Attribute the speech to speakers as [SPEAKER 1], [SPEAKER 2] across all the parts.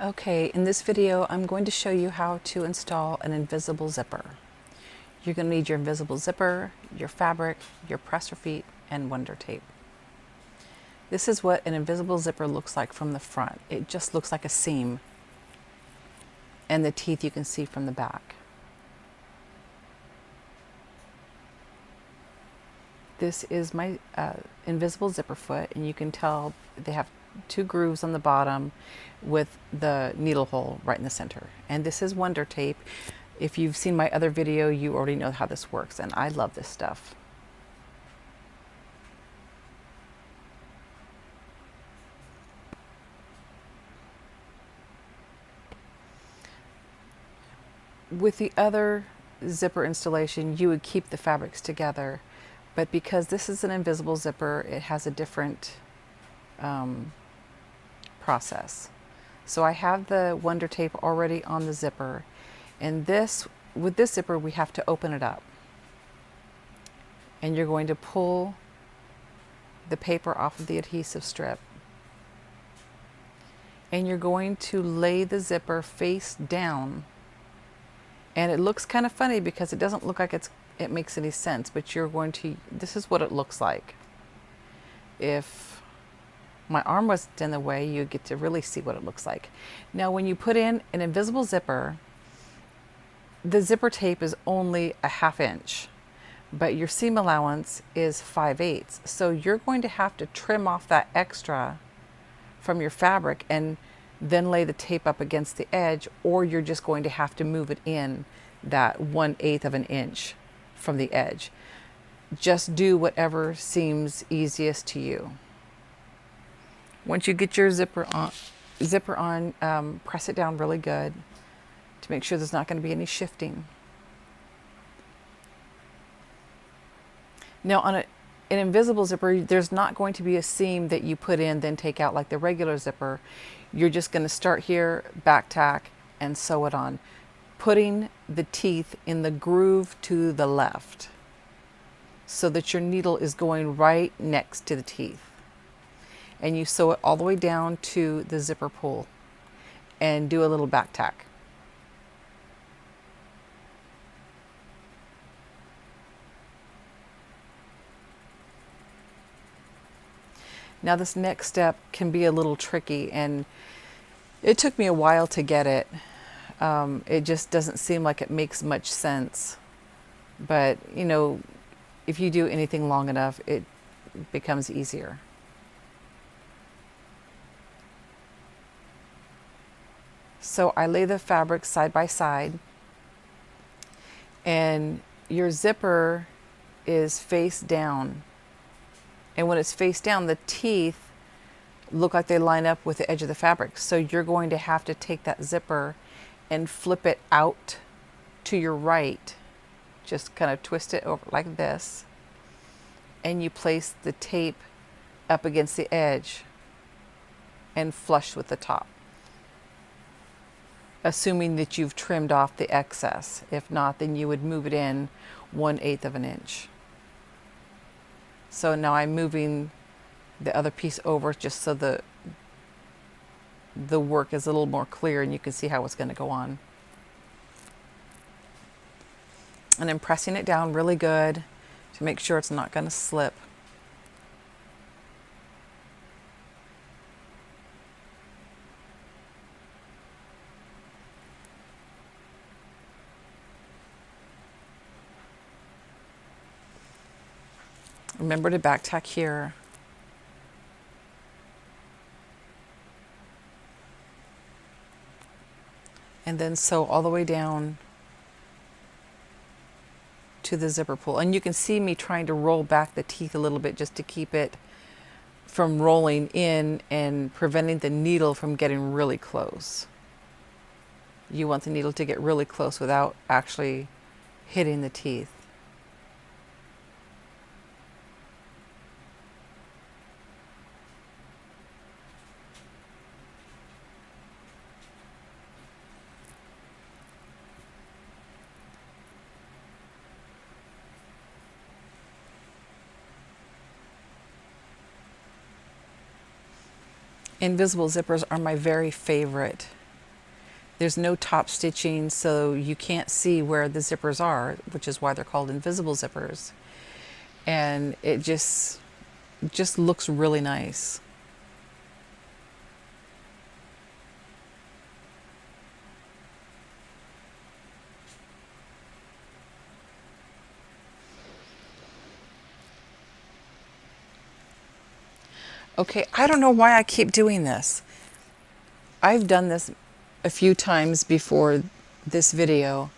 [SPEAKER 1] Okay, in this video I'm going to show you how to install an invisible zipper. You're going to need your invisible zipper, your fabric, your presser feet, and Wonder Tape. This is what an invisible zipper looks like from the front. It just looks like a seam, and the teeth you can see from the back. This is my invisible zipper foot, and you can tell they have two grooves on the bottom with the needle hole right in the center. And this is Wonder Tape. If you've seen my other video, you already know how this works, and I love this stuff. With the other zipper installation, you would keep the fabrics together, but because this is an invisible zipper, it has a different process. So I have the Wonder Tape already on the zipper, and with this zipper we have to open it up, and you're going to pull the paper off of the adhesive strip, and you're going to lay the zipper face down. And it looks kind of funny because it doesn't look like it makes any sense, but this is what it looks like. If my arm wasn't in the way, you get to really see what it looks like. Now, when you put in an invisible zipper, the zipper tape is only a 1/2 inch, but your seam allowance is 5/8. So you're going to have to trim off that extra from your fabric and then lay the tape up against the edge, or you're just going to have to move it in that 1/8 of an inch from the edge. Just do whatever seems easiest to you. Once you get your zipper on, press it down really good to make sure there's not going to be any shifting. Now, on an invisible zipper, there's not going to be a seam that you put in then take out like the regular zipper. You're just going to start here, back tack, and sew it on, putting the teeth in the groove to the left so that your needle is going right next to the teeth. And you sew it all the way down to the zipper pull and do a little back tack. Now this next step can be a little tricky, and it took me a while to get it. It just doesn't seem like it makes much sense. But, you know, if you do anything long enough, it becomes easier. So I lay the fabric side by side, and your zipper is face down. And when it's face down, the teeth look like they line up with the edge of the fabric. So you're going to have to take that zipper and flip it out to your right. Just kind of twist it over like this. And you place the tape up against the edge and flush with the top, assuming that you've trimmed off the excess. If not, then you would move it in 1/8 of an inch. So now I'm moving the other piece over just so the work is a little more clear and you can see how it's going to go on. And I'm pressing it down really good to make sure it's not going to slip. Remember to back tack here. And then sew all the way down to the zipper pull. And you can see me trying to roll back the teeth a little bit just to keep it from rolling in and preventing the needle from getting really close. You want the needle to get really close without actually hitting the teeth. Invisible zippers are my very favorite There's no top stitching, so you can't see where the zippers are, which is why they're called invisible zippers. And it just looks really nice. Okay, I don't know why I keep doing this. I've done this a few times before this video,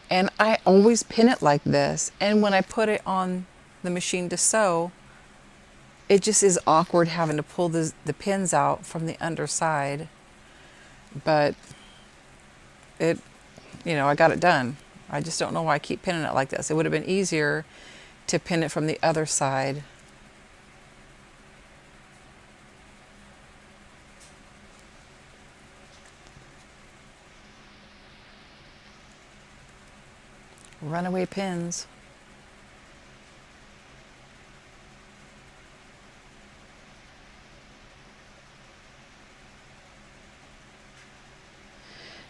[SPEAKER 1] and I always pin it like this. And when I put it on the machine to sew, it just is awkward having to pull the pins out from the underside. But it, I got it done. I just don't know why I keep pinning it like this. It would have been easier to pin it from the other side. Runaway pins.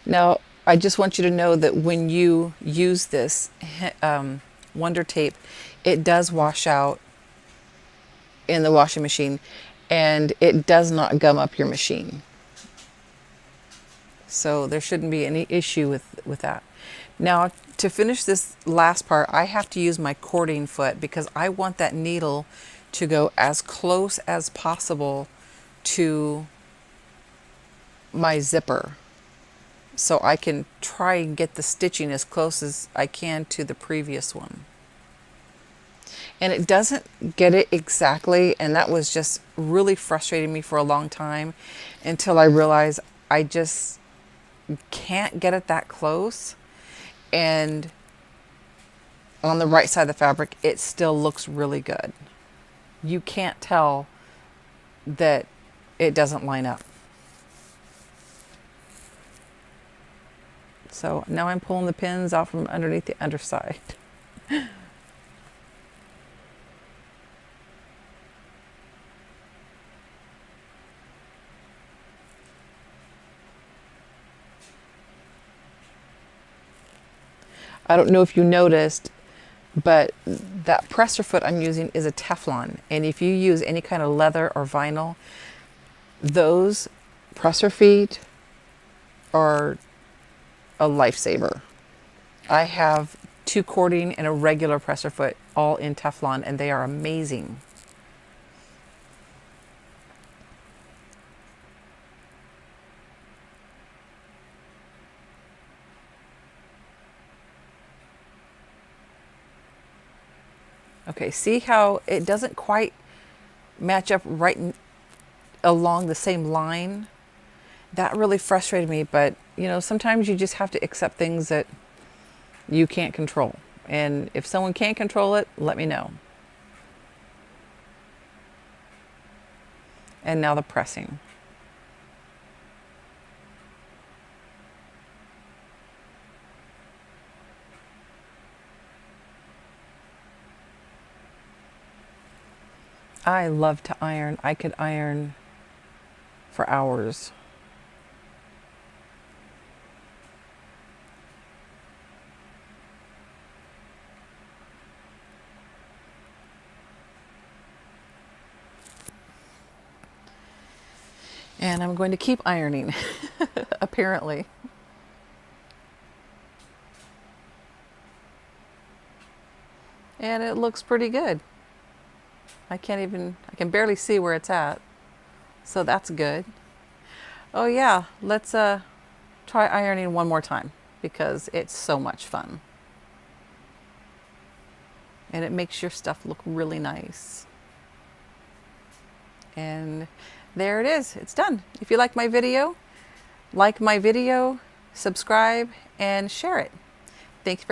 [SPEAKER 1] Now, I just want you to know that when you use this Wonder Tape, it does wash out in the washing machine, and it does not gum up your machine. So there shouldn't be any issue with that. Now, to finish this last part, I have to use my cording foot because I want that needle to go as close as possible to my zipper, so I can try and get the stitching as close as I can to the previous one. And it doesn't get it exactly, and that was just really frustrating me for a long time until I realized I just can't get it that close. And on the right side of the fabric, it still looks really good. You can't tell that it doesn't line up. So now I'm pulling the pins out from underneath the underside. I don't know if you noticed, but that presser foot I'm using is a Teflon. And if you use any kind of leather or vinyl, those presser feet are a lifesaver. I have 2 cording and a regular presser foot all in Teflon, and they are amazing. Okay, see how it doesn't quite match up along the same line? That really frustrated me, but sometimes you just have to accept things that you can't control. And if someone can't control it, let me know. And now the pressing. I love to iron. I could iron for hours. And I'm going to keep ironing, apparently. And it looks pretty good. I can barely see where it's at. So that's good. Oh yeah, let's try ironing one more time because it's so much fun. And it makes your stuff look really nice. And there it is. It's done. If you like my video, subscribe and share it. Thanks for